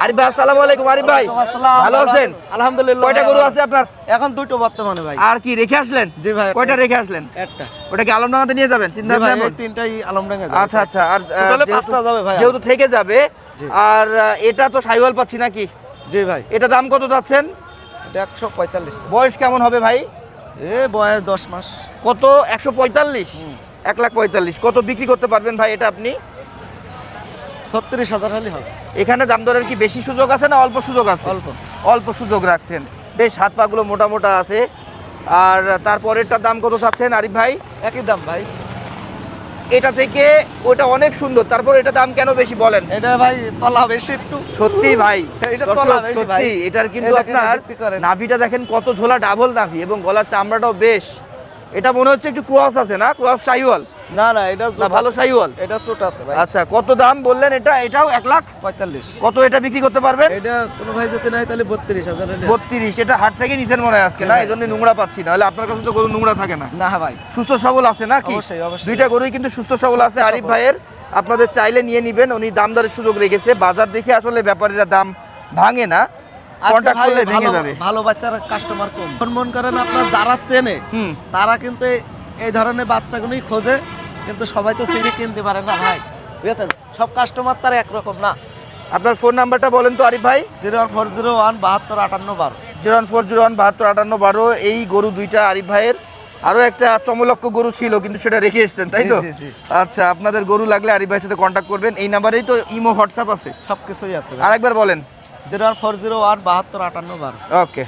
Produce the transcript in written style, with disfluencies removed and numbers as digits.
আরিফ ভাই আসসালামু আলাইকুম। আরিফ ভাই ভালো আছেন? আলহামদুলিল্লাহ। কয়টা গরু আছে আপনার? এখন দুটো বর্তমানে ভাই। আর কি রেখে আসলেন? জি ভাই। কয়টা রেখে আসলেন? একটা। ওটা কি আলমডাঙ্গাতে নিয়ে যাবেন? চিন্তা জি ভাই, ভাবনা? এই তিনটাই আলমডাঙ্গা। আচ্ছা আচ্ছা। আর টোটালে 5টা যাবে ভাই। যেহেতু থেকে যাবে, আর এটা তো সাইওয়াল পাচ্ছি নাকি? জি ভাই। এটা দাম কত যাচ্ছেন? এটা 145। বয়স কেমন হবে ভাই? বয়স 10 মাস। কত? 145? 1,45,000। কত বিক্রি করতে পারবেন ভাই এটা আপনি? 36,000 হলে হবে। এখানে দাম দরের কি বেশি সুযোগ আছে না অল্প সুযোগ আছে? অল্প। অল্প সুযোগ রাখছেন। বেশ হাত পাগুলো মোটা মোটা আছে। আর তারপরেরটার দাম কত চাচ্ছেন আরিফ ভাই? একই দাম ভাই। এটা থেকে ওটা অনেক সুন্দর, তারপর এটা দাম কেন বেশি বলেন? এটা ভাই তলা বেশি একটু। সত্যি ভাই, এটা দর্শক, তলা বেশি ভাই। সত্যি এটার কিন্তু এই দেখেন, আপনার দেখতে করেন। নাভিটা দেখেন কত ঝোলা, ডাবল নাভি, এবং গলার চামড়াটাও বেশ। এটা মনে হচ্ছে একটু ক্রস আছে না? ক্রস সাইওয়াল না না, এটা না ভালো সাইওয়াল? এটা ছোট আছে ভাই। আচ্ছা, কত দাম বললেন এটা? এটাও 1,45,000। 45। কত এটা বিক্রি করতে পারবেন? এটা কোনো ভাই যদি নাই তাহলে 32,000 হলে। 32। এটা হাট থেকে নিছেন মনে হয় আজকে না? এই জন্য নোংরা পাচ্ছি, না হলে আপনার কাছে তো গরু নোংরা থাকে না। না ভাই, সুস্থ সবল আছে না কি? অবশ্যই, অবশ্যই। দুইটা গরুই কিন্তু সুস্থ সবল আছে আরিফ ভাইয়ের। আপনাদের চাইলে নিয়ে নিবেন, উনি দাম দরের সুযোগ রেখেছে। বাজার দেখে আসলে ব্যাপারীরা দাম ভাঙে না, কন্টাক্ট করলে ভেঙে যাবে। ভালো বাচ্চার কাস্টমার কম। মন করেন আপনার যারা চেনে তারা কিন্তু এই ধরনের বাচ্চাগুলোই খোঁজে, কিন্তু সবাই তো চিনে কিনতে পারে না ভাই, বুঝেছেন? সব কাস্টমার তার একরকম না। আপনার ফোন নাম্বারটা বলেন তো আরিফ ভাই। 01401 72 58 12। 01401 72 58 12। এই গরু দুইটা আরিফ ভাইয়ের। আরো একটা চমলক্ষ গরু ছিল কিন্তু সেটা রেখে এসেছেন, তাই তো? জি, জি। আচ্ছা, আপনাদের গরু লাগলে আরিফ ভাইয়ের সাথে কন্ট্যাক্ট করবেন। এই নাম্বারেই তো ইমো হোয়াটসঅ্যাপ আছে? সবকিছুই আছে। আরেকবার বলেন। 01401 72 58 12। ওকে।